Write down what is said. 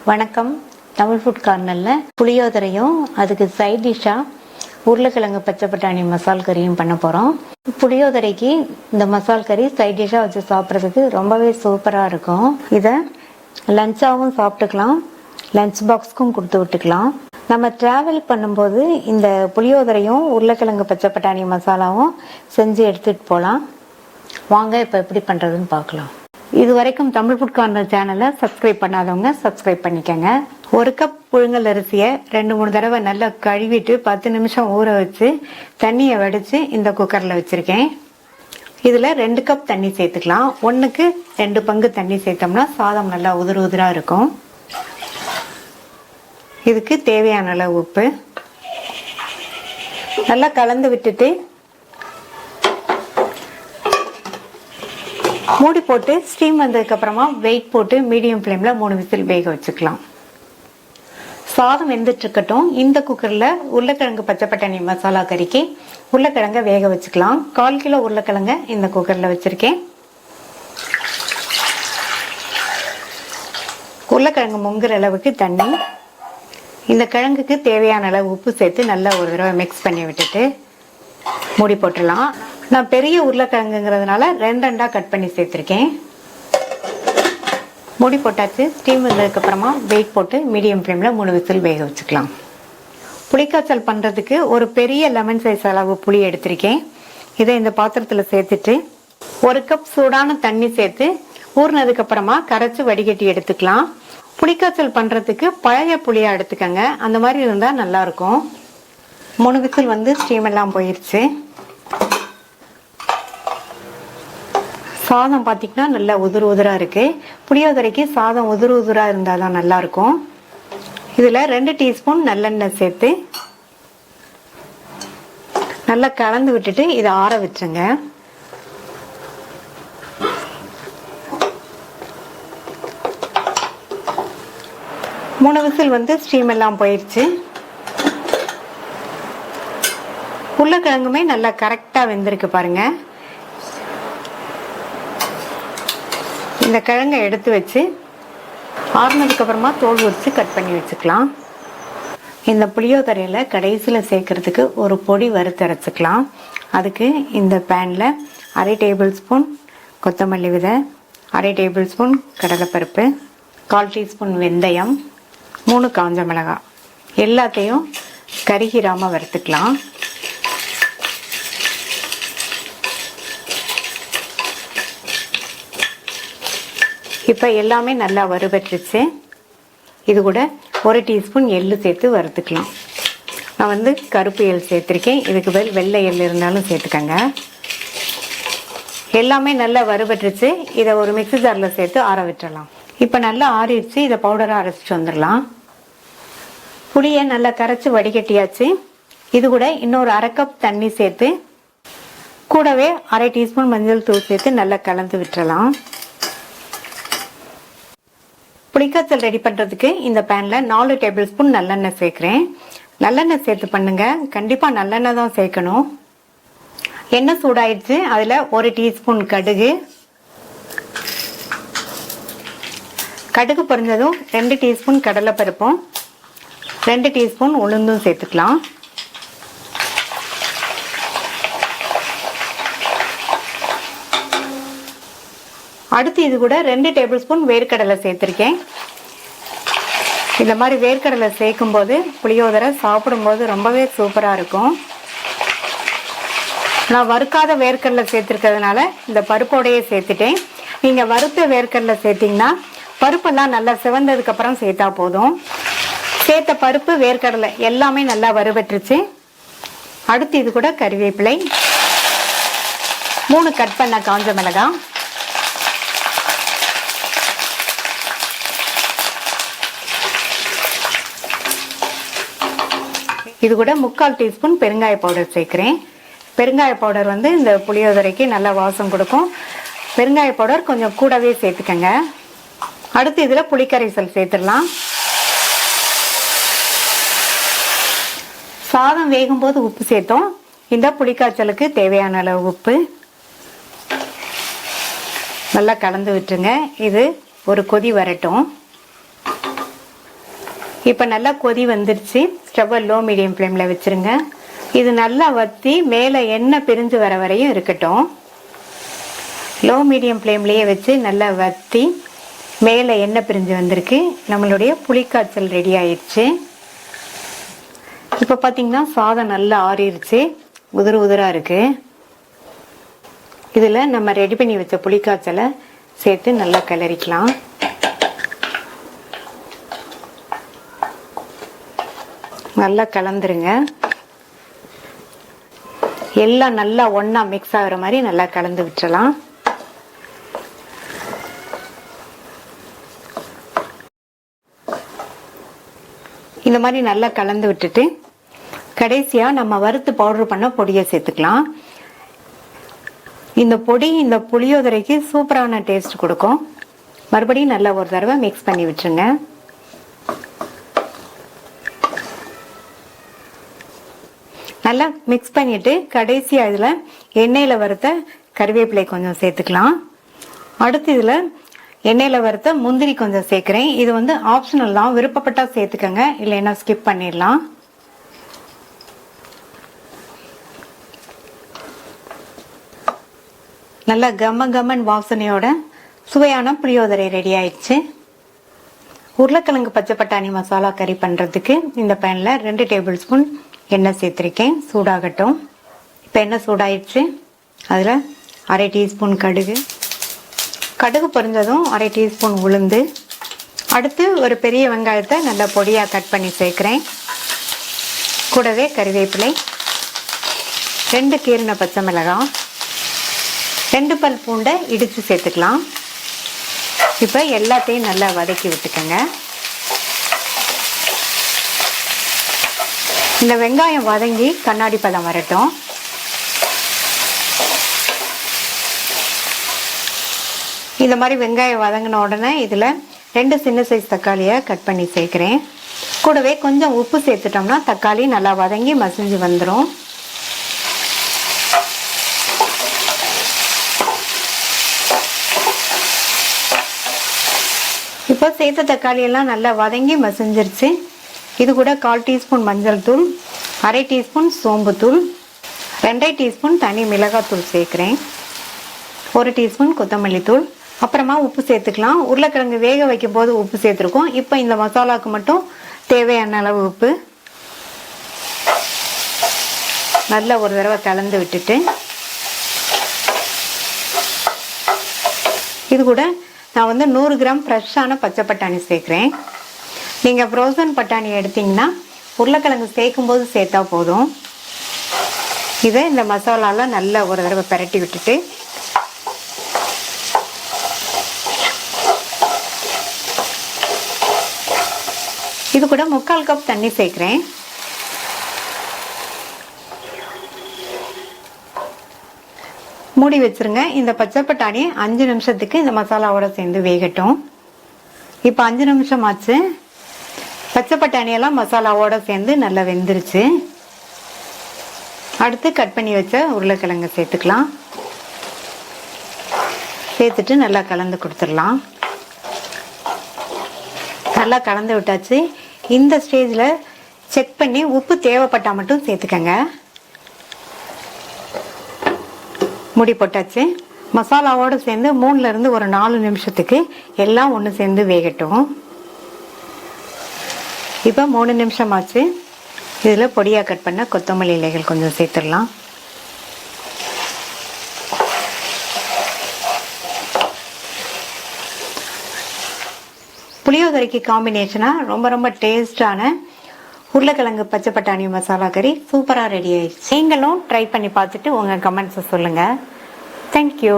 வணக்கம். தமிழ் ஃபுட் கார்னரில் புளியோதரையும் அதுக்கு சைட் டிஷ்ஷாக உருளைக்கிழங்கு பச்சை பட்டாணி மசால் கறியும் பண்ண போகிறோம். புளியோதரைக்கு இந்த மசால் கறி சைட் டிஷ்ஷாக வச்சு சாப்பிட்றதுக்கு ரொம்பவே சூப்பராக இருக்கும். இதை லஞ்சாகவும் சாப்பிட்டுக்கலாம், லஞ்ச் பாக்ஸ்க்கும் கொடுத்து விட்டுக்கலாம். நம்ம ட்ராவல் பண்ணும்போது இந்த புளியோதரையும் உருளைக்கிழங்கு பச்சை பட்டாணி மசாலாவும் செஞ்சு எடுத்துகிட்டு போகலாம். வாங்க இப்போ எப்படி பண்ணுறதுன்னு பார்க்கலாம். இது வரைக்கும் தமிழ் ஃபுட் கார்னர் சேனலை சப்ஸ்கிரைப் பண்ணாதவங்க சப்ஸ்கிரைப் பண்ணிக்கோங்க. ஒரு கப் புழுங்கல் அரிசியை 2-3 தடவை நல்லா கழுவிட்டு 10 நிமிஷம் ஊற வச்சு தண்ணியை வடித்து இந்த குக்கரில் வச்சுருக்கேன். இதில் 2 கப் தண்ணி சேர்த்துக்கலாம். 1க்கு 2 பங்கு தண்ணி சேர்த்தோம்னா சாதம் நல்லா உதிர் உதிராக இருக்கும். இதுக்கு தேவையான அளவு உப்பு நல்லா கலந்து விட்டுட்டு மூடி போட்டு ஸ்டீம் வந்ததுக்கு அப்புறமா வெயிட் போட்டு மீடியம் ஃப்ளேம்ல 3 விசில் வேக வச்சுக்கலாம். சாதம் வெந்துட்டு இருக்கட்டும். இந்த குக்கர்ல உருளைக்கிழங்கு பச்சை பட்டாணி மசாலா கறிக்கு உருளைக்கிழங்க வேக வச்சுக்கலாம். 1/4 கிலோ உருளைக்கிழங்க இந்த குக்கர்ல வச்சிருக்கேன். உருளைக்கிழங்கு முங்குற அளவுக்கு தண்ணி, இந்த கிழங்குக்கு தேவையான அளவு உப்பு சேர்த்து நல்லா ஒரு தடவை மிக்ஸ் பண்ணி விட்டுட்டு மூடி போட்டுடலாம். நான் பெரிய உருளைக்கிழங்குங்கிறதுனால 2 கட் பண்ணி சேர்த்துருக்கேன். மூடி போட்டாச்சு. ஸ்டீம் வந்ததுக்கு அப்புறமா வெயிட் போட்டு மீடியம் ஃப்ளேம்ல 3 விசில் வேக வச்சுக்கலாம். புளிக்காய்ச்சல் பண்றதுக்கு ஒரு பெரிய லெமன் சைஸ் அளவு புளி எடுத்திருக்கேன். இதை இந்த பாத்திரத்தில் சேர்த்துட்டு 1 கப் சூடான தண்ணி சேர்த்து ஊறினதுக்கு அப்புறமா கரைச்சி வடிகட்டி எடுத்துக்கலாம். புளிக்காய்ச்சல் பண்றதுக்கு பழைய புளியா எடுத்துக்கங்க, அந்த மாதிரி இருந்தா நல்லா இருக்கும். 3 விசில் ஸ்டீம் எல்லாம் போயிருச்சு. சாதம் பார்த்தீங்கன்னா நல்லா உதிர் உதிராக இருக்கு. புளியோதரைக்கு சாதம் உதிர் உதிராக இருந்தால் தான் நல்லா இருக்கும். இதில் 2 டீஸ்பூன் நல்லெண்ணெய் சேர்த்து நல்லா கலந்து விட்டுட்டு இதை ஆற வச்சுங்க. மூணு விசில் ஸ்டீம் எல்லாம் போயிடுச்சு. உருளைக்கிழங்குமே நல்லா கரெக்டாக வெந்திருக்கு பாருங்க. இந்த கிழங்கை எடுத்து வச்சு ஆறுனதுக்கு அப்புறமா தோல் உரித்து கட் பண்ணி வச்சுக்கலாம். இந்த புளியோதரையில் கடைசியில் சேர்க்கறதுக்கு ஒரு பொடி வறுத்தரைச்சிக்கலாம். அதுக்கு இந்த பேனில் 1/2 டேபிள் ஸ்பூன் கொத்தமல்லி விதை, 1/2 டேபிள் ஸ்பூன் கடலைப்பருப்பு, 1/4 டீஸ்பூன் வெந்தயம், 3 காஞ்ச மிளகாய் எல்லாத்தையும் கருகிராமல் வறுத்துக்கலாம். இப்போ எல்லாமே நல்லா வறுபட்டுருச்சு. இது கூட 1 டீஸ்பூன் எள்ளு சேர்த்து வறுத்துக்கலாம். நான் கருப்பு எள் சேர்த்துருக்கேன், இதுக்கு பதில் வெள்ளை எள் இருந்தாலும் சேர்த்துக்கங்க. எல்லாமே நல்லா வறுபட்டுருச்சு. இதை ஒரு மிக்ஸி ஜாரில் சேர்த்து ஆற விட்டுறலாம். இப்போ நல்லா ஆறிடுச்சு. இதை பவுடராக அரைச்சிட்டு வந்துடலாம். புளியை நல்லா கரைச்சி வடிகட்டியாச்சு. இது கூட இன்னொரு 1/2 கப் தண்ணி சேர்த்து கூடவே 1/2 டீஸ்பூன் மஞ்சள் தூள் சேர்த்து நல்லா கலந்து விட்டுறலாம். புளிக்காய்ச்சல் ரெடி பண்ணுறதுக்கு இந்த பேனில் 4 டேபிள் ஸ்பூன் நல்லெண்ணெய் சேர்க்குறேன். நல்லெண்ணெய் சேர்த்து பண்ணுங்க, கண்டிப்பாக நல்லெண்ணெய் தான் சேர்க்கணும். எண்ணெய் சூடாயிடுச்சு. அதில் 1 டீஸ்பூன் கடுகு பொரிஞ்சதும் 2 டீஸ்பூன் கடலைப்பருப்பும் 2 டீஸ்பூன் உளுந்தும் சேர்த்துக்கலாம். அடுத்து இது கூட 2 டேபிள் ஸ்பூன் வேர்க்கடலை சேர்த்துருக்கேன். இந்த மாதிரி வேர்க்கடலை சேர்க்கும் போது புளியோதரை சாப்பிடும்போது ரொம்பவே சூப்பராக இருக்கும். நான் வறுக்காத வேர்க்கடலை சேர்த்துருக்கிறதுனால இந்த பருப்போடையே சேர்த்துட்டேன். நீங்கள் வறுத்த வேர்க்கடலை சேர்த்திங்கன்னா பருப்பெல்லாம் நல்லா சிவந்ததுக்கு அப்புறம் சேர்த்தா போதும். சேர்த்த பருப்பு வேர்க்கடலை எல்லாமே நல்லா வறுபட்டுருச்சு. அடுத்து இது கூட கறிவேப்பிலை, 3 கட் பண்ண காஞ்ச மிளகாய், இது கூட 3/4 டீஸ்பூன் பெருங்காய பவுடர் சேர்க்கிறேன். பெருங்காய பவுடர் இந்த புளியோதரைக்கு நல்லா வாசம் கொடுக்கும். பெருங்காய பவுடர் கொஞ்சம் கூடவே சேர்த்துக்கங்க. அடுத்து இதில் புளிக்கரைசல் சேர்த்துடலாம். சாதம் வேகும் போது உப்பு சேர்த்தோம். இந்த புளிக்காய்ச்சலுக்கு தேவையான அளவு உப்பு நல்லா கலந்து விட்டுருங்க. இது ஒரு கொதி வரட்டும். இப்போ நல்லா கொதி வந்துருச்சு. ஸ்டவ்வை லோ மீடியம் ஃப்ளேமில் வச்சுருங்க. இது நல்லா வற்றி மேலே எண்ணெய் பிரிஞ்சு வர வரையும் இருக்கட்டும். லோ மீடியம் ஃப்ளேம்லேயே வச்சு நல்லா வற்றி மேலே எண்ணெய் பிரிஞ்சு வந்திருக்கு. நம்மளுடைய புளிக்காய்ச்சல் ரெடி ஆயிடுச்சு. இப்போ பார்த்தீங்கன்னா சாதம் நல்லா ஆறிடுச்சு, உதிர உதிராக இருக்குது. இதில் நம்ம ரெடி பண்ணி வச்ச புளிக்காய்ச்சலை சேர்த்து நல்லா கிளறிக்கலாம். நல்லா கலந்துருங்க. எல்லாம் நல்லா ஒன்றா மிக்ஸ் ஆகிற மாதிரி நல்லா கலந்து விட்டுறலாம். இந்த மாதிரி நல்லா கலந்து விட்டுட்டு கடைசியாக நம்ம வறுத்து பவுடர் பண்ண பொடியை சேர்த்துக்கலாம். இந்த பொடி இந்த புளியோதரைக்கு சூப்பரான டேஸ்ட் கொடுக்கும். மறுபடியும் நல்லா ஒரு தடவை மிக்ஸ் பண்ணி விட்டுருங்க. நல்லா மிக்ஸ் பண்ணிட்டு கடைசியாக இதில் எண்ணெயில் வறுத்த கறிவேப்பிலை கொஞ்சம் சேர்த்துக்கலாம். அடுத்து இதில் எண்ணெயில் வறுத்த முந்திரி கொஞ்சம் சேர்க்குறேன். இது வந்து ஆப்ஷனல் தான், விருப்பப்பட்டால் சேர்த்துக்கங்க, இல்லைன்னா ஸ்கிப் பண்ணிடலாம். நல்லா கம்மன் வாசனையோட சுவையான புளியோதரை ரெடி ஆயிடுச்சு. உருளைக்கிழங்கு பச்சை பட்டாணி மசாலா கறி பண்ணுறதுக்கு இந்த பேனில் 2 டேபிள் ஸ்பூன் எண்ணெய் சேர்த்துருக்கேன். சூடாகட்டும். இப்போ எண்ணெய் சூடாயிடுச்சு. அதில் 1/2 டீஸ்பூன் கடுகு பொரிஞ்சதும் 1/2 டீஸ்பூன் உளுந்து, அடுத்து ஒரு பெரிய வெங்காயத்தை நல்லா பொடியாக கட் பண்ணி சேர்க்குறேன். கூடவே கறிவேப்பிலை, 2 கீறின பச்சை மிளகாய், 2 பல் பூண்டை இடித்து சேர்த்துக்கலாம். இப்போ எல்லாத்தையும் நல்லா வதக்கி விட்டுக்கோங்க. இந்த வெங்காயம் வதங்கி கண்ணாடி பதம் வரட்டும். இந்த மாதிரி வெங்காயம் வதங்கின உடனே இதில் 2 சின்ன சைஸ் தக்காளியை கட் பண்ணி சேர்க்குறேன். கூடவே கொஞ்சம் உப்பு சேர்த்துட்டோம்னா தக்காளி நல்லா வதங்கி மசிஞ்சு வந்துடும். இப்போ சேர்த்த தக்காளி எல்லாம் நல்லா வதங்கி மசிஞ்சிருச்சு. இது கூட 1/4 டீஸ்பூன் மஞ்சள் தூள், 1/2 டீஸ்பூன் சோம்புத்தூள், 2 டீஸ்பூன் தனி மிளகாத்தூள் சேர்க்குறேன், 1 டீஸ்பூன் கொத்தமல்லி தூள், அப்புறமா உப்பு சேர்த்துக்கலாம். உருளைக்கிழங்கு வேக வைக்கும் போது உப்பு சேர்த்துருக்கோம். இப்போ இந்த மசாலாவுக்கு மட்டும் தேவையான அளவு உப்பு. நல்லா ஒரு தடவை கலந்து விட்டுட்டு இது கூட நான் வந்து 100 கிராம் ஃப்ரெஷ்ஷான பச்சை பட்டாணி சேர்க்குறேன். நீங்கள் ஃப்ரோசன் பட்டாணி எடுத்தீங்கன்னா உருளைக்கிழங்கு சேர்க்கும் போது சேர்த்தா போதும். இதை இந்த மசாலாவில் நல்லா ஒரு தடவை பிரட்டி விட்டுட்டு இது கூட 3/4 கப் தண்ணி சேர்க்குறேன். மூடி வச்சிருங்க. இந்த பச்சை பட்டாணி 5 நிமிஷத்துக்கு இந்த மசாலாவோட சேர்ந்து வேகட்டும். இப்போ 5 நிமிஷம் ஆச்சு. பச்சை பட்டாணியெல்லாம் மசாலாவோட சேர்ந்து நல்லா வெந்துருச்சு. அடுத்து கட் பண்ணி வச்ச உருளைக்கிழங்கு சேர்த்துக்கலாம். சேர்த்துட்டு நல்லா கலந்து கொடுத்துடலாம். நல்லா கலந்து விட்டாச்சு. இந்த ஸ்டேஜில் செக் பண்ணி உப்பு தேவைப்பட்டால் மட்டும் சேர்த்துக்கங்க. மூடி போட்டாச்சு. மசாலாவோடு சேர்ந்து 3லேருந்து ஒரு 4 நிமிஷத்துக்கு எல்லாம் ஒன்று சேர்ந்து வேகட்டும். இப்போ 3 நிமிஷம் ஆச்சு. இதில் பொடியாக கட் பண்ண கொத்தமல்லி இலைகள் கொஞ்சம் சேர்த்துடலாம். புளியோதரைக்கு காம்பினேஷனாக ரொம்ப டேஸ்டான உருளைக்கிழங்கு பச்சை பட்டாணி மசாலா கறி சூப்பராக ரெடி ஆயிடுச்சு. நீங்களும் ட்ரை பண்ணி பார்த்துட்டு உங்கள் கமெண்ட்ஸை சொல்லுங்கள். தேங்க்யூ.